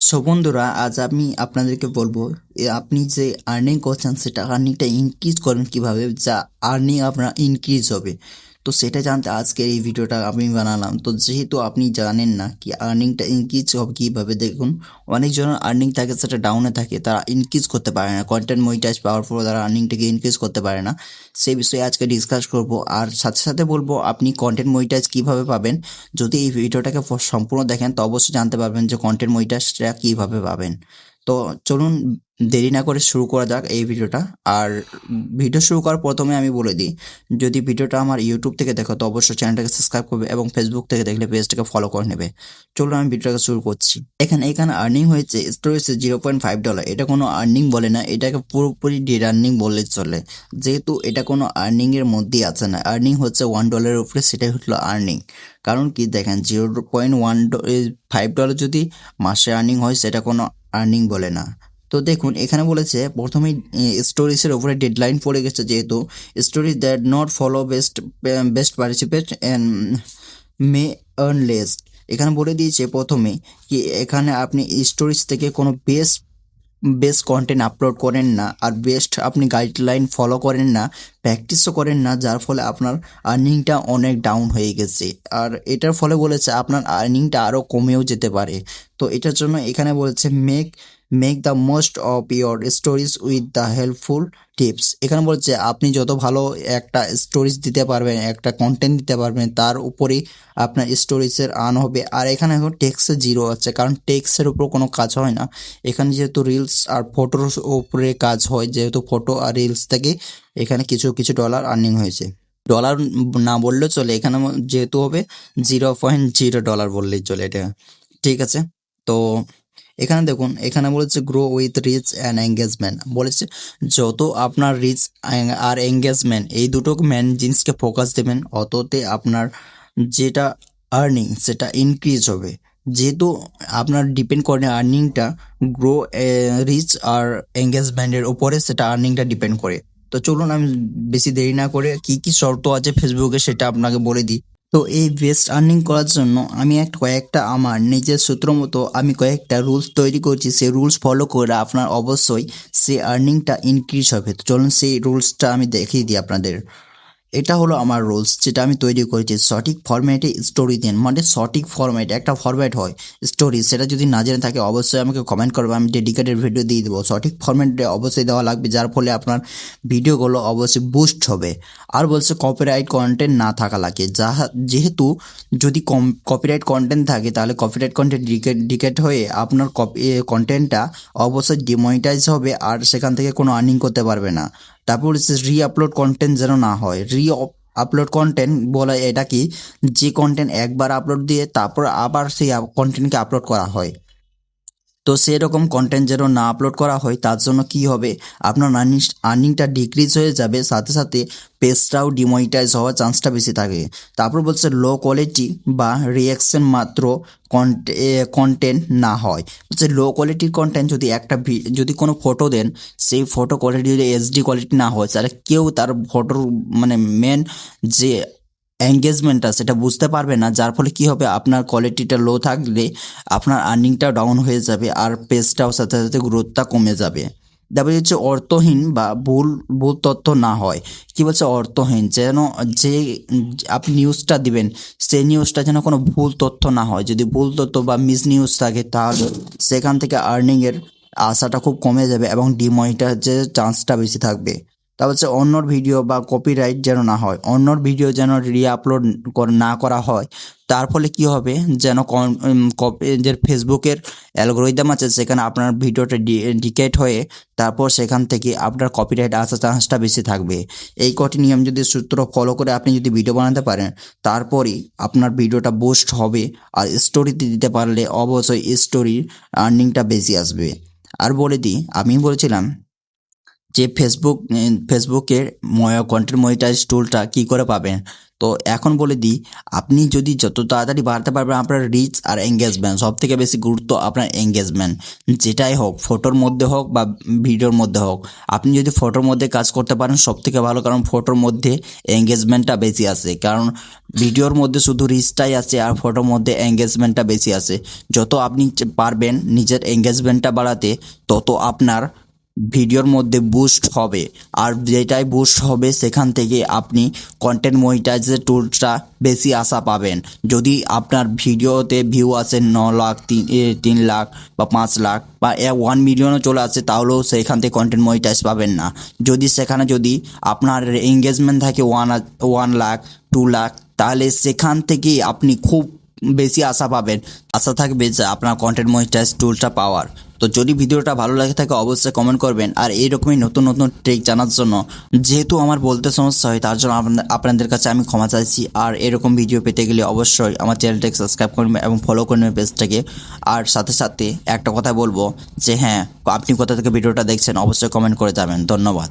So বন্ধুরা, আজ আমি আপনাদেরকে বলবো আপনি যে আর্নিং করছেন সেটা আর্নিংটা ইনক্রিজ করেন কিভাবে, যা আর্নিং আপনার ইনক্রিজ হবে। তো সেটা জানতে আজকের এই ভিডিওটা আমি বানালাম। তো যেহেতু আপনি জানেন না কি আর্নিংটা ইনক্রিজ হবে কীভাবে, দেখুন অনেকজনের আর্নিং থাকে সেটা ডাউনে থাকে, তারা ইনক্রিজ করতে পারে না, কন্টেন্ট মনিটাইজ পাওয়ার পর তারা আর্নিংটাকে ইনক্রিজ করতে পারে না। সেই বিষয়ে আজকে ডিসকাস করব, আর সাথে সাথে বলবো আপনি কন্টেন্ট মনিটাইজ কীভাবে পাবেন। যদি এই ভিডিওটাকে সম্পূর্ণ দেখেন তো অবশ্যই জানতে পারবেন যে কন্টেন্ট মনিটাইজটা কীভাবে পাবেন। তো চলুন দেরি না করে শুরু করা যাক এই ভিডিওটা। আর ভিডিও শুরু করার প্রথমে আমি বলে দিই, যদি ভিডিওটা আমার ইউটিউব থেকে দেখো তো অবশ্যই চ্যানেলটাকে সাবস্ক্রাইব করবে এবং ফেসবুক থেকে দেখলে পেজটাকে ফলো করে নেবে। চলুন আমি ভিডিওটাকে শুরু করছি। এখানে আর্নিং হয়েছে স্টোরেজে $0.5। এটা কোনো আর্নিং বলে না, এটাকে পুরোপুরি ডিড আর্নিং বললে চলে, যেহেতু এটা কোনো আর্নিংয়ের মধ্যেই আছে না। আর্নিং হচ্ছে $1 উপরে, সেটাই হলো আর্নিং। কারণ কি দেখেন, $0.15 যদি মাসে আর্নিং হয় সেটা কোনো আর্নিং বলে না। তো দেখুন এখানে বলেছে প্রথমেই স্টোরিজের উপরে ডেডলাইন পড়ে গেছে, যেহেতু stories that not follow best participate and May earn less. এখানে বলে দিয়েছে প্রথমে কি এখানে আপনি স্টোরিজ থেকে কোনো বেস্ট কন্টেন্ট আপলোড করেন না, আর বেস্ট আপনি গাইডলাইন ফলো করেন না, প্র্যাকটিসও করেন না, যার ফলে আপনার আর্নিংটা অনেক ডাউন হয়ে গেছে। আর এটার ফলে বলেছে আপনার আর্নিংটা আরও কমেও যেতে পারে। তো এটার জন্য এখানে বলেছে make the most of your stories with the helpful tips. এখানে বলছে আপনি যত ভালো একটা স্টোরিজ দিতে পারবেন, একটা কন্টেন্ট দিতে পারবেন, তার উপরেই আপনার স্টোরিজের আর্ন হবে। আর এখানে এখন টেক্সে জিরো আছে, কারণ টেক্সের উপর কোনো কাজ হয় না। এখানে যেহেতু রিলস আর ফটোর উপরে কাজ হয়, যেহেতু ফটো আর রিলস থেকে এখানে কিছু কিছু ডলার আর্নিং হয়েছে। ডলার না বললেও চলে, এখানে যেহেতু হবে $0.0 বললেই চলে এটা। ঠিক আছে। তো এখানে দেখুন, এখানে বলেছে grow with reach and engagement. বলেছে যত আপনার রিচ আর এঙ্গেজমেন্ট এই দুটো মেন জিনিসকে ফোকাস দেবেন, অততে আপনার যেটা আর্নিং সেটা ইনক্রিজ হবে। যেহেতু আপনার ডিপেন্ড করে আর্নিংটা গ্রো রিচ আর এঙ্গেজমেন্টের উপরে, সেটা আর্নিংটা ডিপেন্ড করে। তো চলুন আমি বেশি দেরি না করে কি কি শর্ত আছে ফেসবুকে সেটা আপনাকে বলে দিই। তো এই বেস্ট আর্নিং করার জন্য আমি কয়েকটা আমার নিজের সূত্র মতো আমি কয়েকটা রুলস তৈরি করছি। সেই রুলস ফলো করে আপনার অবশ্যই সেই আর্নিংটা ইনক্রিজ হবে। তো চলুন সেই রুলসটা আমি দেখিয়ে দিই আপনাদের। এটা হলো আমার রুলস, যেটা আমি তৈরি করেছি। সঠিক ফরম্যাটে স্টোরি দিন, মানে সঠিক ফরম্যাট, একটা ফরম্যাট হয় স্টোরি, সেটা যদি না জেনে থাকে অবশ্যই আমাকে কমেন্ট করবে, আমি ডেডিকেটেড ভিডিও দিয়ে দেবো। সঠিক ফরম্যাটে অবশ্যই দেওয়া লাগবে, যার ফলে আপনার ভিডিওগুলো অবশ্যই বুস্ট হবে। আর বলছে কপিরাইট কন্টেন্ট না থাকা লাগে, যেহেতু যদি কপিরাইট কন্টেন্ট থাকে তাহলে কপিরাইট কন্টেন্ট ডিকেট হয়ে আপনার কন্টেন্টটা অবশ্যই ডিমনিটাইজ হবে, আর সেখান থেকে কোনো আর্নিং করতে পারবে না। তারপর হচ্ছে আপলোড কন্টেন্ট যেন না হয়। আপলোড কন্টেন্ট বলে এটা কি, যে কন্টেন্ট একবার আপলোড দিয়ে তারপর আবার সেই কন্টেন্টকে আপলোড করা হয়, তো সেরকম কন্টেন্ট যেন না আপলোড করা হয়। তার জন্য কি হবে, আপনার আর্নিংটা ডিক্রিজ হয়ে যাবে, সাথে সাথে পেজটাও ডিমনিটাইজ হওয়ার চান্সটা বেশি থাকে। তারপর বলছে লো কোয়ালিটি বা রিয়াকশন মাত্র কন্টেন্ট না হয়। হচ্ছে লো কোয়ালিটির কন্টেন্ট, যদি যদি কোনো ফটো দেন, সেই ফটো কোয়ালিটি যদি এইচডি কোয়ালিটি না হয়, তাহলে কেউ তার ফটোর মানে মেন যে এঙ্গেজমেন্টটা সেটা বুঝতে পারবে না, যার ফলে কি হবে, আপনার কোয়ালিটিটা লো থাকলে আপনার আর্নিংটাও ডাউন হয়ে যাবে, আর পেজটাও সাথে সাথে গ্রোথটা কমে যাবে। তারপরে হচ্ছে অর্থহীন বা ভুল ভুল তথ্য না হয়। কি বলছে অর্থহীন, যেন যে আপনি নিউজটা দিবেন সেই নিউজটা যেন কোনো ভুল তথ্য না হয়। যদি ভুল তথ্য বা মিস নিউজ থাকে তাহলে সেখান থেকে আর্নিংয়ের আশাটা খুব কমে যাবে এবং ডিমনিটাইজের চান্সটা বেশি থাকবে। তারপর হচ্ছে অন্যর ভিডিও বা কপিরাইট যেন না হয়, অন্যর ভিডিও যেন আপলোড না করা হয়। তার ফলে কি হবে, যেন যে ফেসবুকের অ্যালগোরিদম আছে সেখানে আপনার ভিডিওটা ডিকেট হয়ে তারপর সেখান থেকে আপনার কপিরাইট আসার চান্সটা বেশি থাকবে। এই কটি নিয়ম যদি সূত্র ফলো করে আপনি যদি ভিডিও বানাতে পারেন, তারপরই আপনার ভিডিওটা বুস্ট হবে। আর স্টোরিতে দিতে পারলে অবশ্যই স্টোরির আর্নিংটা বেশি আসবে। আর বলে দিই, আমি বলেছিলাম যে ফেসবুকের কন্টেন্ট মনিটাইজ টুলটা কী করে পাবেন। তো এখন বলে দিই, আপনি যদি যত তাড়াতাড়ি বাড়াতে পারবেন আপনার রিচ আর এঙ্গেজমেন্ট, সব থেকে বেশি গুরুত্ব আপনার এঙ্গেজমেন্ট, যেটাই হোক, ফটোর মধ্যে হোক বা ভিডিওর মধ্যে হোক। আপনি যদি ফটোর মধ্যে কাজ করতে পারেন সব থেকে ভালো, কারণ ফটোর মধ্যে এঙ্গেজমেন্টটা বেশি আসে, কারণ ভিডিওর মধ্যে শুধু রিচটাই আছে আর ফটোর মধ্যে এঙ্গেজমেন্টটা বেশি আসে। যত আপনি পারবেন নিজের এঙ্গেজমেন্টটা বাড়াতে, তত আপনার ভিডিওর মধ্যে বুস্ট হবে, আর যেটাই বুস্ট হবে সেখান থেকে আপনি কন্টেন্ট মনিটাইজের টুলসটা বেশি আশা পাবেন। যদি আপনার ভিডিওতে ভিউ আসে 9 লাখ, 3 লাখ বা 5 লাখ বা 1 মিলিয়নও চলে আসে, তাহলেও সেখান থেকে কন্টেন্ট মনিটাইজ পাবেন না। যদি সেখানে যদি আপনার এঙ্গেজমেন্ট থাকে 1 লাখ, 2 লাখ, তাহলে সেখান থেকেই আপনি খুব বেশি আশা পাবেন, আশা থাকবে যে আপনার কন্টেন্ট মনিটাইজ টুলটা পাওয়ার। তো যদি ভিডিওটা ভালো লাগে থাকে অবশ্যই কমেন্ট করবেন, আর এইরকমই নতুন নতুন ট্রিক জানার জন্য, যেহেতু আমার বলতে সমস্যা হয় তার জন্য আপনাদের কাছে আমি ক্ষমা চাইছি। আর এরকম ভিডিও পেতে গেলে অবশ্যই আমার চ্যানেলটাকে সাবস্ক্রাইব করবেন এবং ফলো করবেন পেজটাকে। আর সাথে সাথে একটা কথা বলবো যে হ্যাঁ, আপনি কোথা থেকে ভিডিওটা দেখছেন অবশ্যই কমেন্ট করে যাবেন। ধন্যবাদ।